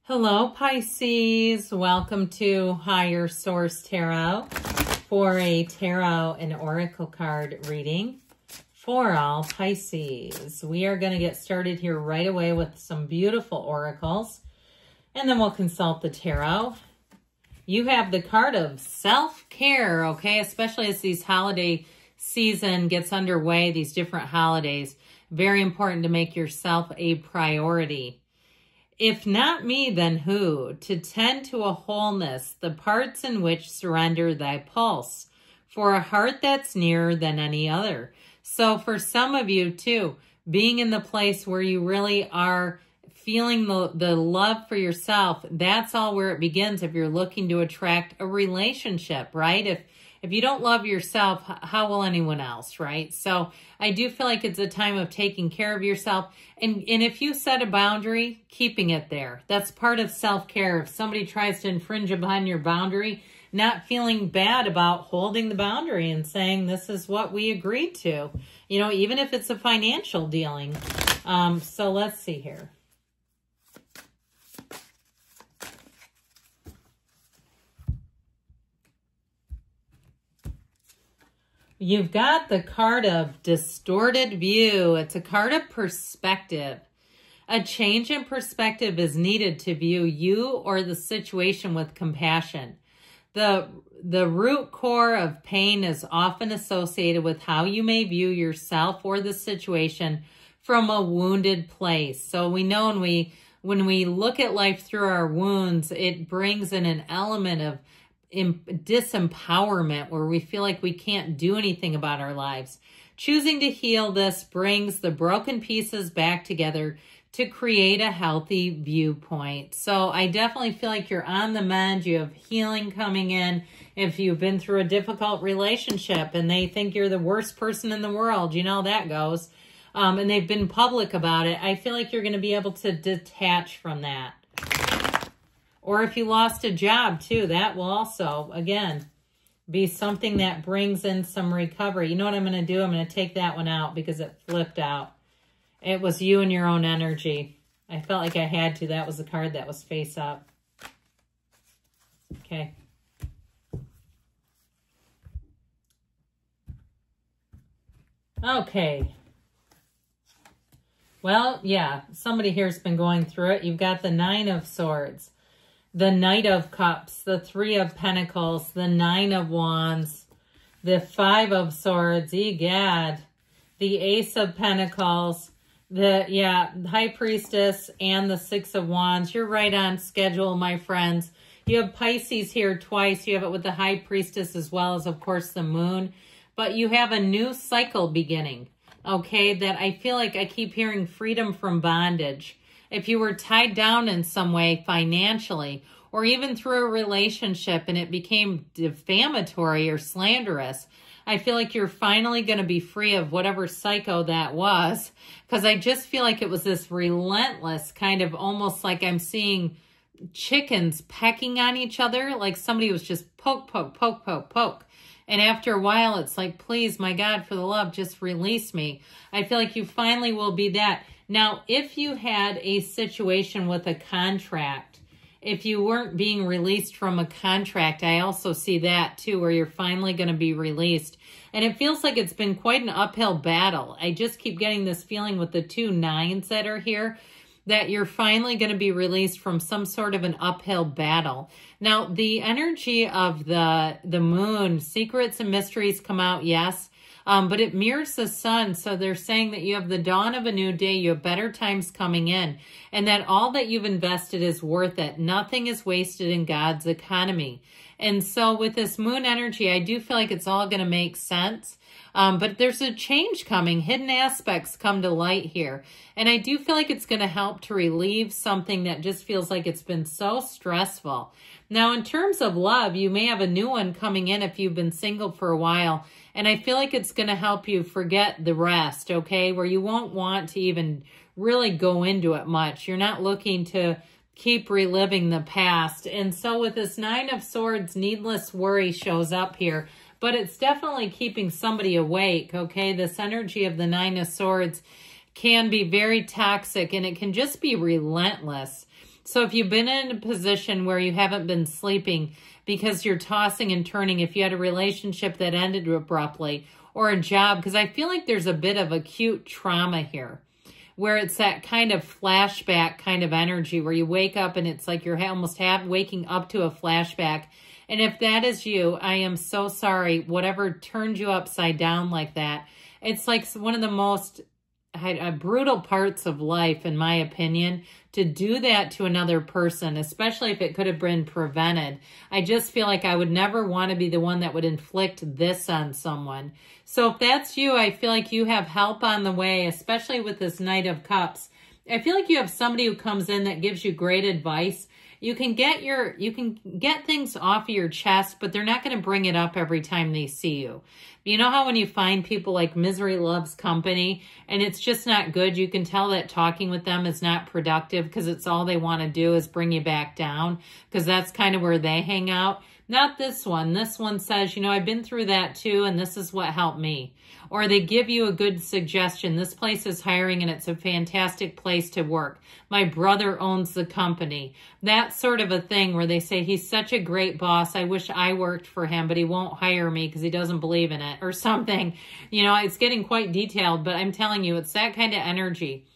Hello, Pisces. Welcome to Higher Source Tarot for a tarot and oracle card reading for all Pisces. We are going to get started here right away with some beautiful oracles, and then we'll consult the tarot. You have the card of self-care, okay? Especially as these holiday season gets underway, these different holidays. Very important to make yourself a priority. If not me, then who? To tend to a wholeness, the parts in which surrender thy pulse, for a heart that's nearer than any other. So for some of you too, being in the place where you really are feeling the love for yourself, that's all where it begins if you're looking to attract a relationship, right? If you don't love yourself, how will anyone else, right? So I do feel like it's a time of taking care of yourself. And if you set a boundary, keeping it there. That's part of self-care. If somebody tries to infringe upon your boundary, not feeling bad about holding the boundary and saying, this is what we agreed to. You know, even if it's a financial dealing. So let's see here. You've got the card of distorted view. It's a card of perspective. A change in perspective is needed to view you or the situation with compassion. The root core of pain is often associated with how you may view yourself or the situation from a wounded place. So we know when we look at life through our wounds, it brings in an element of disempowerment where we feel like we can't do anything about our lives. Choosing to heal this brings the broken pieces back together to create a healthy viewpoint. So I definitely feel like you're on the mend. You have healing coming in. If you've been through a difficult relationship and they think you're the worst person in the world, you know that goes. And they've been public about it. I feel like you're going to be able to detach from that. Or if you lost a job too, that will also, again, be something that brings in some recovery. You know what I'm going to do? I'm going to take that one out because it flipped out. It was you and your own energy. I felt like I had to. That was the card that was face up. Okay. Okay. Well, yeah, somebody here's been going through it. You've got the Nine of Swords, the Knight of Cups, the Three of Pentacles, the Nine of Wands, the Five of Swords, egad, the Ace of Pentacles, the High Priestess, and the Six of Wands. You're right on schedule, my friends. You have Pisces here twice. You have it with the High Priestess as well as, of course, the Moon. But you have a new cycle beginning, okay, that I feel like I keep hearing freedom from bondage. If you were tied down in some way financially or even through a relationship and it became defamatory or slanderous, I feel like you're finally going to be free of whatever psycho that was, because I just feel like it was this relentless kind of almost like I'm seeing chickens pecking on each other, like somebody was just poke, poke, poke, poke, poke. And after a while, it's like, please, my God, for the love, just release me. I feel like you finally will be that. Now, if you had a situation with a contract, if you weren't being released from a contract, I also see that too, where you're finally going to be released. And it feels like it's been quite an uphill battle. I just keep getting this feeling with the two nines that are here, that you're finally going to be released from some sort of an uphill battle. Now, the energy of the moon, secrets and mysteries come out, yes. But it mirrors the sun. So they're saying that you have the dawn of a new day. You have better times coming in. And that all that you've invested is worth it. Nothing is wasted in God's economy. And so with this moon energy, I do feel like it's all going to make sense. But there's a change coming. Hidden aspects come to light here. And I do feel like it's going to help to relieve something that just feels like it's been so stressful. Now, in terms of love, you may have a new one coming in if you've been single for a while. And I feel like it's going to help you forget the rest, okay? Where you won't want to even really go into it much. You're not looking to keep reliving the past. And so with this Nine of Swords, needless worry shows up here. But it's definitely keeping somebody awake, okay? This energy of the Nine of Swords can be very toxic and it can just be relentless. So if you've been in a position where you haven't been sleeping because you're tossing and turning, if you had a relationship that ended abruptly or a job, because I feel like there's a bit of acute trauma here where it's that kind of flashback kind of energy where you wake up and it's like you're almost waking up to a flashback. And if that is you, I am so sorry. Whatever turned you upside down like that, it's like one of the most brutal parts of life, in my opinion, to do that to another person, especially if it could have been prevented. I just feel like I would never want to be the one that would inflict this on someone. So if that's you, I feel like you have help on the way, especially with this Knight of Cups. I feel like you have somebody who comes in that gives you great advice. You can get things off of your chest, but they're not going to bring it up every time they see you. You know how when you find people like misery loves company and it's just not good, you can tell that talking with them is not productive because it's all they want to do is bring you back down because that's kind of where they hang out. Not this one. This one says, you know, I've been through that too, and this is what helped me. Or they give you a good suggestion. This place is hiring and it's a fantastic place to work. My brother owns the company. That sort of a thing where they say, he's such a great boss. I wish I worked for him, but he won't hire me because he doesn't believe in it or something. You know, it's getting quite detailed, but I'm telling you, it's that kind of energy.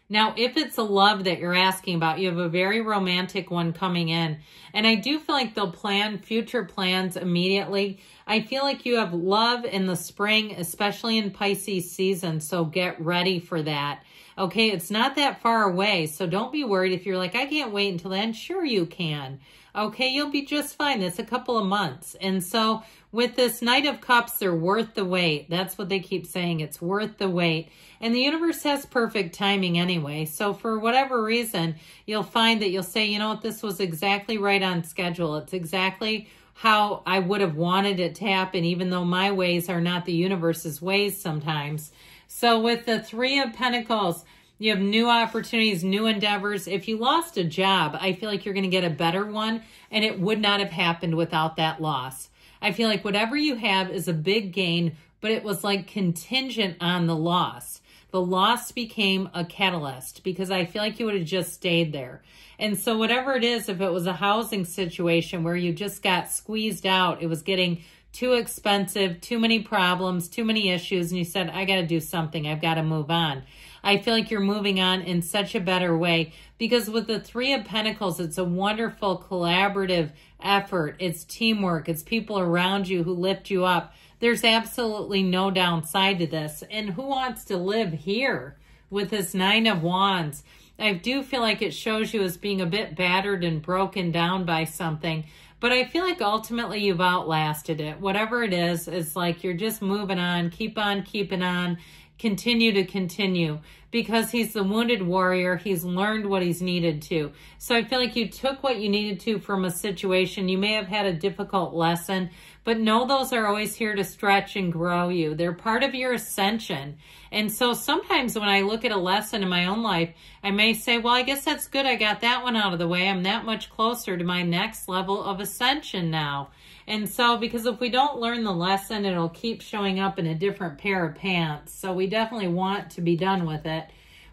Now, if it's a love that you're asking about, you have a very romantic one coming in. And I do feel like they'll plan future plans immediately. I feel like you have love in the spring, especially in Pisces season. So get ready for that. Okay, it's not that far away. So don't be worried if you're like, I can't wait until then. Sure you can. Okay, you'll be just fine. It's a couple of months. And so with this Knight of Cups, they're worth the wait. That's what they keep saying. It's worth the wait. And the universe has perfect timing anyway. So for whatever reason, you'll find that you'll say, you know what, this was exactly right on schedule. It's exactly how I would have wanted it to happen, even though my ways are not the universe's ways sometimes. So with the Three of Pentacles, you have new opportunities, new endeavors. If you lost a job, I feel like you're going to get a better one, and it would not have happened without that loss. I feel like whatever you have is a big gain, but it was like contingent on the loss. The loss became a catalyst because I feel like you would have just stayed there. And so whatever it is, if it was a housing situation where you just got squeezed out, it was getting too expensive, too many problems, too many issues, and you said, I got to do something. I've got to move on. I feel like you're moving on in such a better way because with the Three of Pentacles, it's a wonderful collaborative effort. It's teamwork. It's people around you who lift you up. There's absolutely no downside to this. And who wants to live here with this Nine of Wands? I do feel like it shows you as being a bit battered and broken down by something. But I feel like ultimately you've outlasted it. Whatever it is, it's like you're just moving on, keep on keeping on, continue to continue. Because he's the wounded warrior, he's learned what he's needed to. So I feel like you took what you needed to from a situation. You may have had a difficult lesson, but know those are always here to stretch and grow you. They're part of your ascension. And so sometimes when I look at a lesson in my own life, I may say, well, I guess that's good. I got that one out of the way. I'm that much closer to my next level of ascension now. And so, because if we don't learn the lesson, it'll keep showing up in a different pair of pants. So we definitely want to be done with it.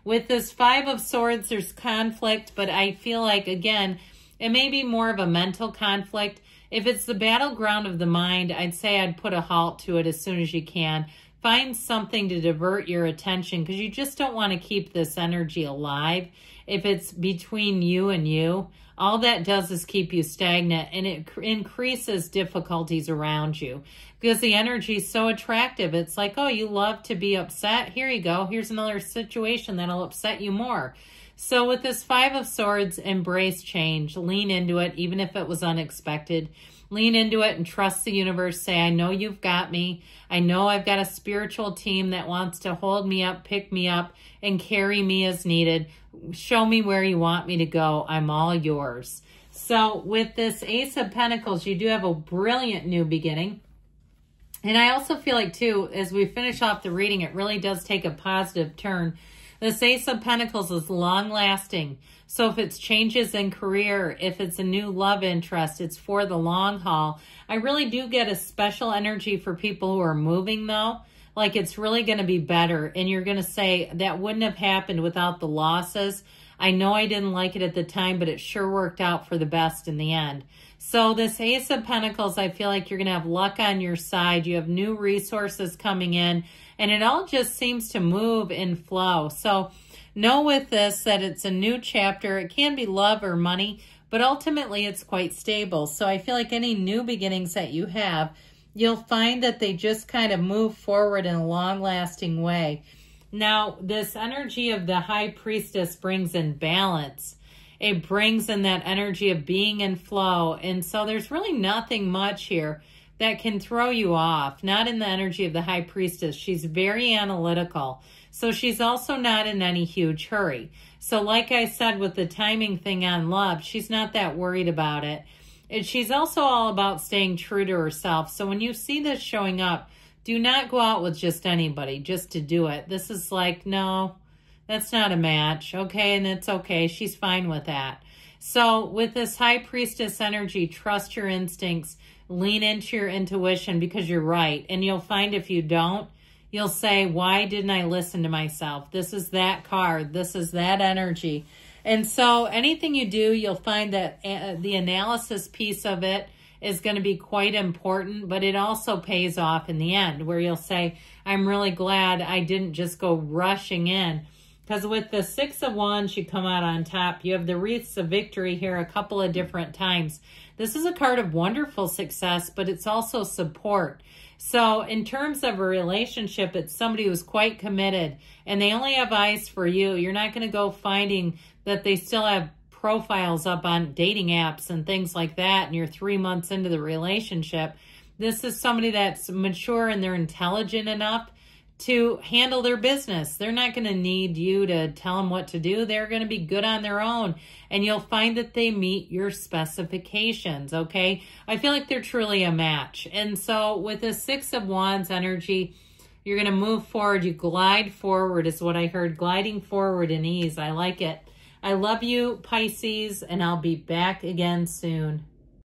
With this Five of Swords, there's conflict, but I feel like, again, it may be more of a mental conflict. If it's the battleground of the mind, I'd say I'd put a halt to it as soon as you can. Find something to divert your attention because you just don't want to keep this energy alive. If it's between you and you, all that does is keep you stagnant and it increases difficulties around you because the energy is so attractive. It's like, oh, you love to be upset. Here you go. Here's another situation that'll upset you more. So with this Five of Swords, embrace change. Lean into it, even if it was unexpected. Lean into it and trust the universe. Say, I know you've got me. I know I've got a spiritual team that wants to hold me up, pick me up, and carry me as needed. Show me where you want me to go. I'm all yours. So with this Ace of Pentacles, you do have a brilliant new beginning. And I also feel like, too, as we finish off the reading, it really does take a positive turn. This Ace of Pentacles is long-lasting. So if it's changes in career, if it's a new love interest, it's for the long haul. I really do get a special energy for people who are moving, though. Like it's really going to be better. And you're going to say, that wouldn't have happened without the losses. I know I didn't like it at the time, but it sure worked out for the best in the end. So this Ace of Pentacles, I feel like you're going to have luck on your side. You have new resources coming in, and it all just seems to move and flow. So know with this that it's a new chapter. It can be love or money, but ultimately it's quite stable. So I feel like any new beginnings that you have, you'll find that they just kind of move forward in a long-lasting way. Now, this energy of the High Priestess brings in balance. It brings in that energy of being in flow. And so there's really nothing much here that can throw you off. Not in the energy of the High Priestess. She's very analytical. So she's also not in any huge hurry. So like I said with the timing thing on love, she's not that worried about it. And she's also all about staying true to herself. So when you see this showing up, do not go out with just anybody just to do it. This is like, no, that's not a match. Okay, and it's okay. She's fine with that. So with this High Priestess energy, trust your instincts. Lean into your intuition because you're right. And you'll find if you don't, you'll say, why didn't I listen to myself? This is that card. This is that energy. And so anything you do, you'll find that the analysis piece of it is going to be quite important, but it also pays off in the end where you'll say, I'm really glad I didn't just go rushing in. Because with the Six of Wands, you come out on top. You have the Wreaths of Victory here a couple of different times. This is a card of wonderful success, but it's also support. So in terms of a relationship, it's somebody who's quite committed and they only have eyes for you. You're not going to go finding that they still have profiles up on dating apps and things like that and you're 3 months into the relationship. This is somebody that's mature and they're intelligent enough to handle their business. They're not going to need you to tell them what to do. They're going to be good on their own. And you'll find that they meet your specifications, okay? I feel like they're truly a match. And so with the Six of Wands energy, you're going to move forward. You glide forward is what I heard. Gliding forward in ease. I like it. I love you, Pisces, and I'll be back again soon.